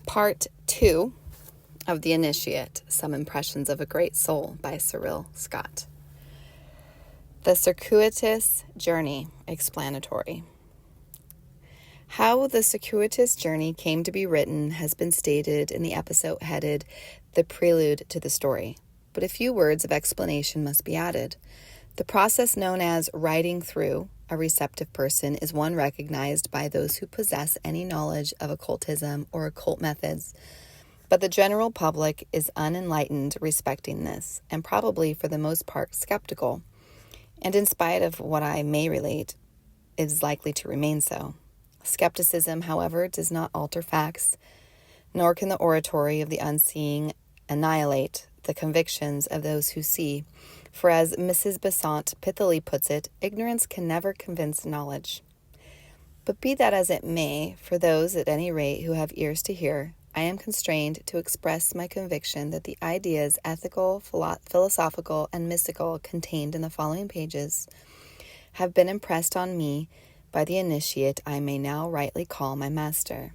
Part 2 of The Initiate, Some Impressions of a Great Soul by Cyril Scott. The Circuitous Journey, explanatory. How the circuitous journey came to be written has been stated in the episode headed The Prelude to the Story, but a few words of explanation must be added. The process known as writing through a receptive person is one recognized by those who possess any knowledge of occultism or occult methods, but the general public is unenlightened respecting this, and probably for the most part skeptical, and in spite of what I may relate, is likely to remain so. Skepticism, however, does not alter facts, nor can the oratory of the unseeing annihilate the convictions of those who see. For as Mrs. Besant pithily puts it, ignorance can never convince knowledge. But be that as it may, for those at any rate who have ears to hear, I am constrained to express my conviction that the ideas, ethical, philosophical, and mystical contained in the following pages have been impressed on me by the initiate I may now rightly call my master.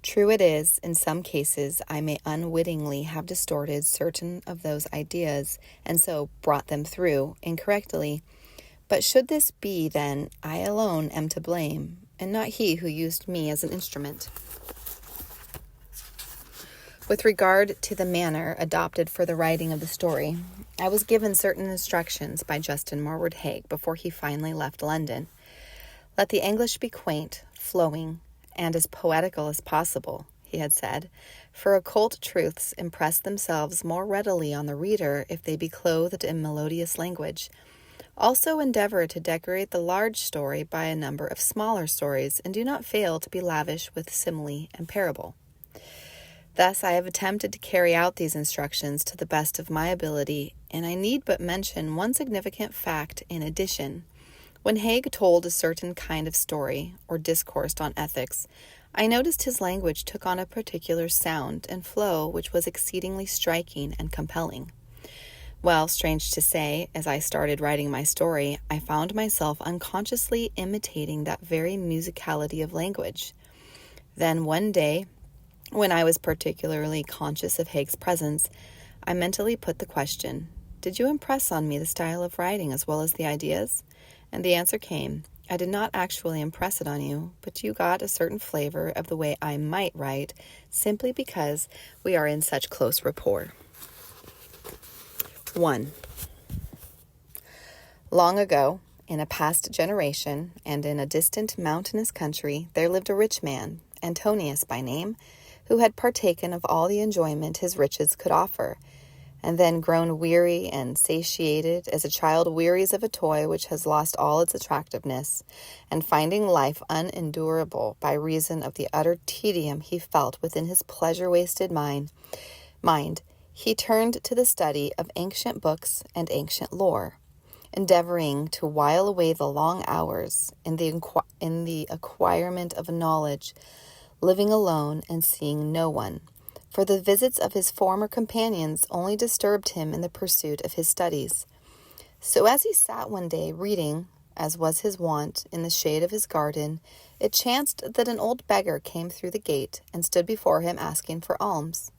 True it is, in some cases, I may unwittingly have distorted certain of those ideas, and so brought them through incorrectly. But should this be, then, I alone am to blame, and not he who used me as an instrument. With regard to the manner adopted for the writing of the story, I was given certain instructions by Justin Marwood Haig before he finally left London. Let the English be quaint, flowing, and as poetical as possible, he had said, for occult truths impress themselves more readily on the reader if they be clothed in melodious language. Also endeavor to decorate the large story by a number of smaller stories, and do not fail to be lavish with simile and parable. Thus I have attempted to carry out these instructions to the best of my ability, and I need but mention one significant fact in addition. When Haig told a certain kind of story, or discoursed on ethics, I noticed his language took on a particular sound and flow which was exceedingly striking and compelling. Well, strange to say, as I started writing my story, I found myself unconsciously imitating that very musicality of language. Then one day, when I was particularly conscious of Haig's presence, I mentally put the question, "Did you impress on me the style of writing as well as the ideas?" And the answer came, "I did not actually impress it on you, but you got a certain flavor of the way I might write, simply because we are in such close rapport." 1. Long ago, in a past generation, and in a distant mountainous country, there lived a rich man, Antonius by name, who had partaken of all the enjoyment his riches could offer, and then grown weary and satiated as a child wearies of a toy which has lost all its attractiveness, and finding life unendurable by reason of the utter tedium he felt within his pleasure-wasted mind, he turned to the study of ancient books and ancient lore, endeavoring to while away the long hours in the acquirement of knowledge, living alone and seeing no one, for the visits of his former companions only disturbed him in the pursuit of his studies. So as he sat one day reading, as was his wont, in the shade of his garden, it chanced that an old beggar came through the gate and stood before him asking for alms.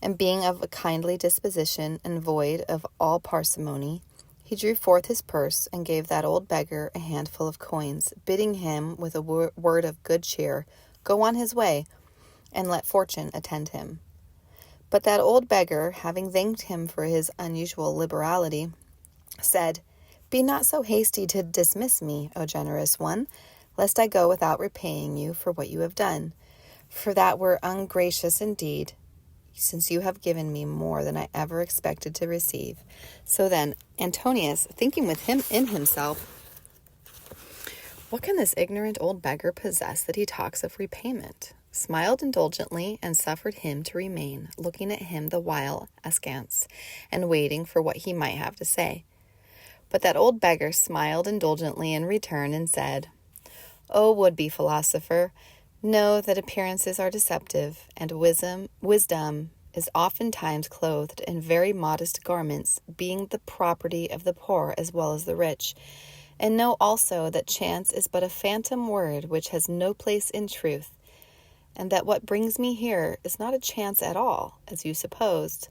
And being of a kindly disposition and void of all parsimony, he drew forth his purse and gave that old beggar a handful of coins, bidding him with a word of good cheer go on his way, and let fortune attend him. But that old beggar, having thanked him for his unusual liberality, said, "Be not so hasty to dismiss me, O generous one, lest I go without repaying you for what you have done, for that were ungracious indeed, since you have given me more than I ever expected to receive." So then, Antonius, thinking with him in himself, what can this ignorant old beggar possess that he talks of repayment? Smiled indulgently and suffered him to remain, looking at him the while askance, and waiting for what he might have to say. But that old beggar smiled indulgently in return and said, "O would-be philosopher, know that appearances are deceptive, and wisdom is oftentimes clothed in very modest garments, being the property of the poor as well as the rich. And know also that chance is but a phantom word which has no place in truth, and that what brings me here is not a chance at all, as you supposed,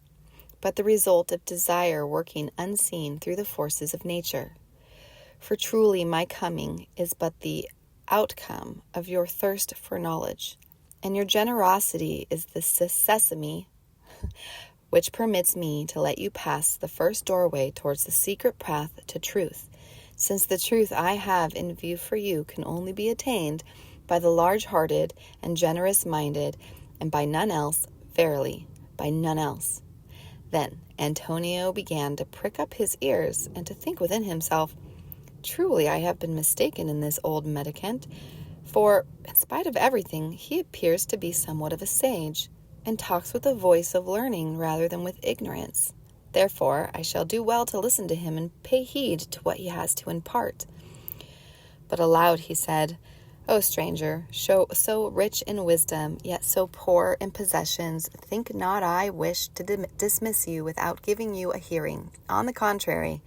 but the result of desire working unseen through the forces of nature. For truly my coming is but the outcome of your thirst for knowledge, and your generosity is the sesame which permits me to let you pass the first doorway towards the secret path to truth, since the truth I have in view for you can only be attained by the large-hearted and generous-minded, and by none else, verily, by none else. Then Antonio began to prick up his ears and to think within himself, truly I have been mistaken in this old mendicant, for, in spite of everything, he appears to be somewhat of a sage, and talks with a voice of learning rather than with ignorance. Therefore, I shall do well to listen to him and pay heed to what he has to impart. But aloud he said, O stranger, so rich in wisdom, yet so poor in possessions, think not I wish to dismiss you without giving you a hearing. On the contrary,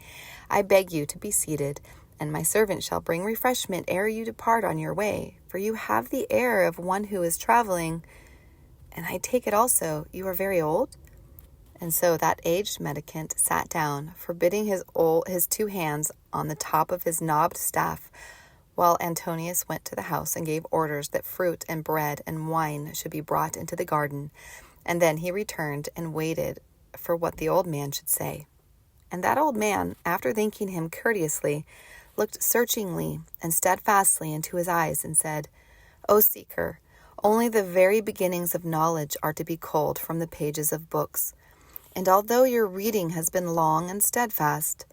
I beg you to be seated, and my servant shall bring refreshment ere you depart on your way, for you have the air of one who is traveling, and I take it also you are very old? And so that aged mendicant sat down, forbidding his two hands on the top of his knobbed staff, while Antonius went to the house and gave orders that fruit and bread and wine should be brought into the garden. And then he returned and waited for what the old man should say. And that old man, after thanking him courteously, looked searchingly and steadfastly into his eyes and said, O seeker, only the very beginnings of knowledge are to be culled from the pages of books. And although your reading has been long and steadfast,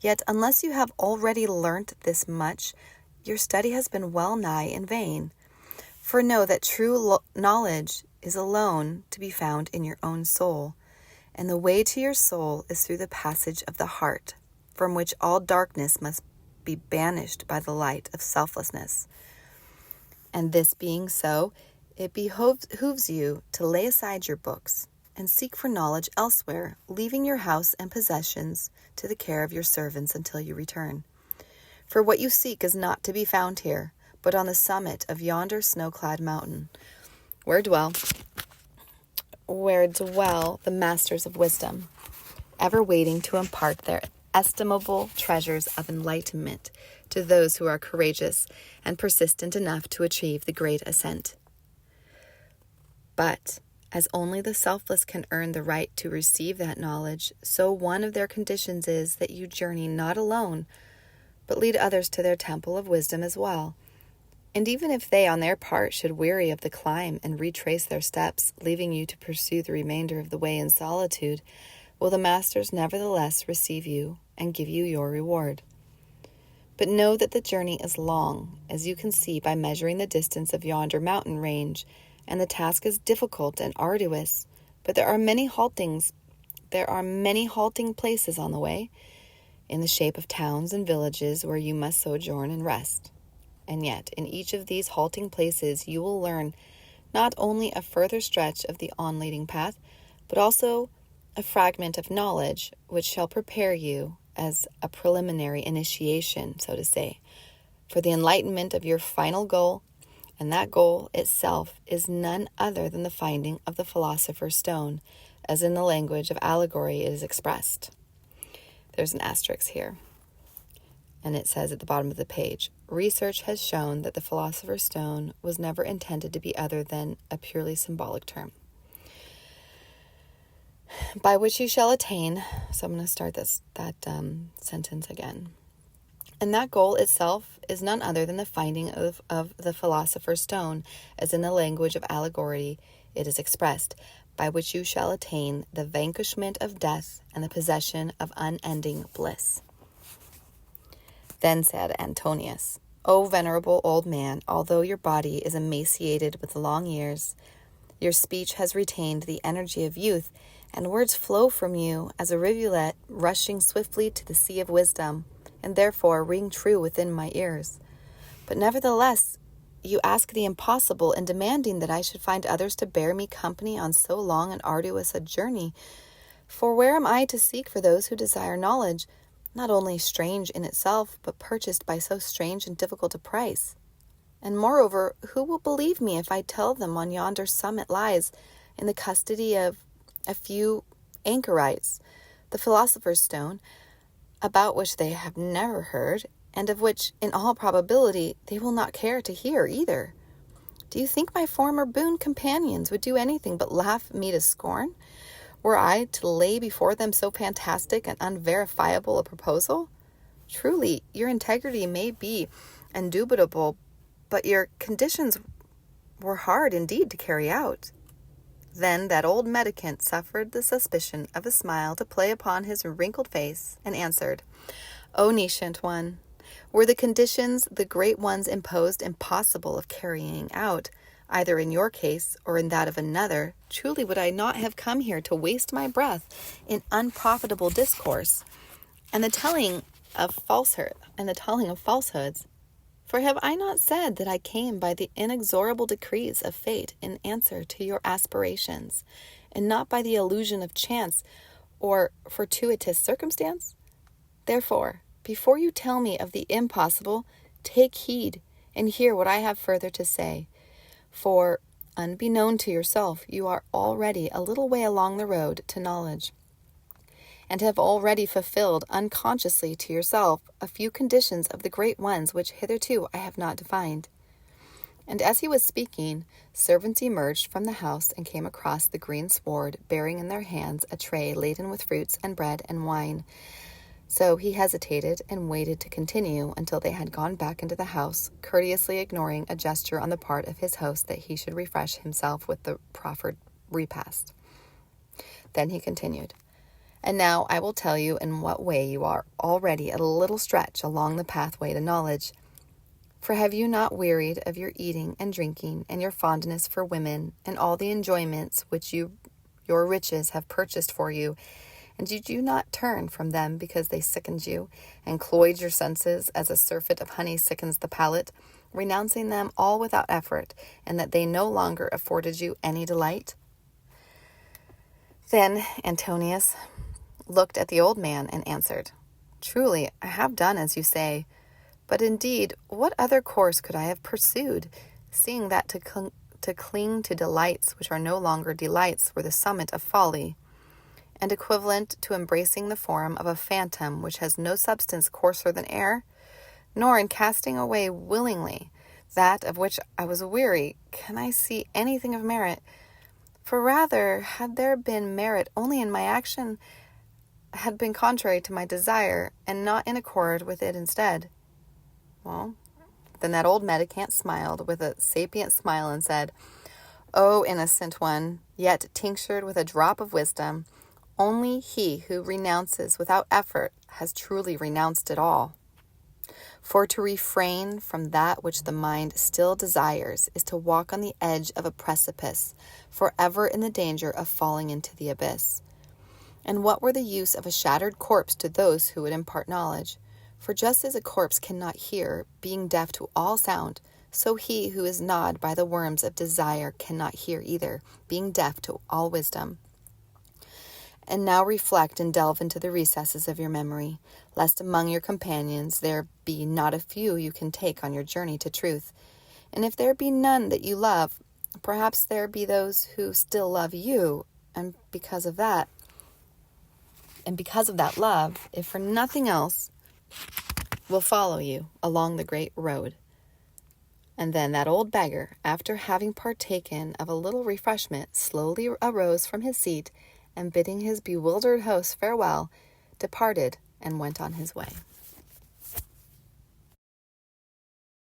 yet unless you have already learnt this much, your study has been well nigh in vain. For know that true knowledge is alone to be found in your own soul, and the way to your soul is through the passage of the heart, from which all darkness must be banished by the light of selflessness. And this being so, it behooves you to lay aside your books and seek for knowledge elsewhere, leaving your house and possessions to the care of your servants until you return. For what you seek is not to be found here, but on the summit of yonder snow-clad mountain, where dwell the masters of wisdom, ever waiting to impart their estimable treasures of enlightenment to those who are courageous and persistent enough to achieve the great ascent. But as only the selfless can earn the right to receive that knowledge, so one of their conditions is that you journey not alone, but lead others to their temple of wisdom as well. And even if they on their part should weary of the climb and retrace their steps, leaving you to pursue the remainder of the way in solitude, will the masters nevertheless receive you and give you your reward. But know that the journey is long, as you can see by measuring the distance of yonder mountain range, and the task is difficult and arduous, but there are many halting places on the way, in the shape of towns and villages where you must sojourn and rest. And yet, in each of these halting places you will learn not only a further stretch of the on-leading path, but also a fragment of knowledge which shall prepare you as a preliminary initiation, so to say, for the enlightenment of your final goal, and that goal itself is none other than the finding of the philosopher's stone, as in the language of allegory it is expressed. There's an asterisk here, and it says at the bottom of the page, research has shown that the philosopher's stone was never intended to be other than a purely symbolic term. By which you shall attain, so I'm going to start that sentence again. And that goal itself is none other than the finding of the philosopher's stone, as in the language of allegory it is expressed, by which you shall attain the vanquishment of death and the possession of unending bliss. Then said Antonius, O venerable old man, although your body is emaciated with long years, your speech has retained the energy of youth, and words flow from you as a rivulet rushing swiftly to the sea of wisdom, and therefore ring true within my ears. But nevertheless, you ask the impossible in demanding that I should find others to bear me company on so long and arduous a journey. For where am I to seek for those who desire knowledge, not only strange in itself, but purchased by so strange and difficult a price? And moreover, who will believe me if I tell them on yonder summit lies, in the custody of a few anchorites, the philosopher's stone, about which they have never heard, and of which, in all probability, they will not care to hear either? Do you think my former boon companions would do anything but laugh me to scorn, were I to lay before them so fantastic and unverifiable a proposal? Truly, your integrity may be indubitable, but your conditions were hard indeed to carry out. Then that old mendicant suffered the suspicion of a smile to play upon his wrinkled face, and answered, O nescient one, were the conditions the great ones imposed impossible of carrying out, either in your case or in that of another, truly would I not have come here to waste my breath in unprofitable discourse, and the telling of falsehoods. For have I not said that I came by the inexorable decrees of fate in answer to your aspirations, and not by the illusion of chance or fortuitous circumstance? Therefore, before you tell me of the impossible, take heed and hear what I have further to say. For, unbeknown to yourself, you are already a little way along the road to knowledge, and have already fulfilled unconsciously to yourself a few conditions of the great ones which hitherto I have not defined. And as he was speaking, servants emerged from the house and came across the green sward, bearing in their hands a tray laden with fruits and bread and wine. So he hesitated and waited to continue until they had gone back into the house, courteously ignoring a gesture on the part of his host that he should refresh himself with the proffered repast. Then he continued, And now I will tell you in what way you are already at a little stretch along the pathway to knowledge. For have you not wearied of your eating and drinking and your fondness for women and all the enjoyments which your riches have purchased for you? And did you not turn from them because they sickened you and cloyed your senses as a surfeit of honey sickens the palate, renouncing them all without effort, and that they no longer afforded you any delight? Then Antonius looked at the old man and answered, Truly, I have done as you say. But indeed, what other course could I have pursued, seeing that to cling to delights which are no longer delights were the summit of folly, and equivalent to embracing the form of a phantom which has no substance coarser than air? Nor in casting away willingly that of which I was weary can I see anything of merit. For rather, had there been merit only in my action, had been contrary to my desire, and not in accord with it instead. Well, then that old mendicant smiled with a sapient smile and said, O innocent one, yet tinctured with a drop of wisdom, only he who renounces without effort has truly renounced it all. For to refrain from that which the mind still desires is to walk on the edge of a precipice, forever in the danger of falling into the abyss. And what were the use of a shattered corpse to those who would impart knowledge? For just as a corpse cannot hear, being deaf to all sound, so he who is gnawed by the worms of desire cannot hear either, being deaf to all wisdom. And now reflect and delve into the recesses of your memory, lest among your companions there be not a few you can take on your journey to truth. And if there be none that you love, perhaps there be those who still love you, and because of that love, if for nothing else, will follow you along the great road. And then that old beggar, after having partaken of a little refreshment, slowly arose from his seat, and bidding his bewildered host farewell, departed and went on his way.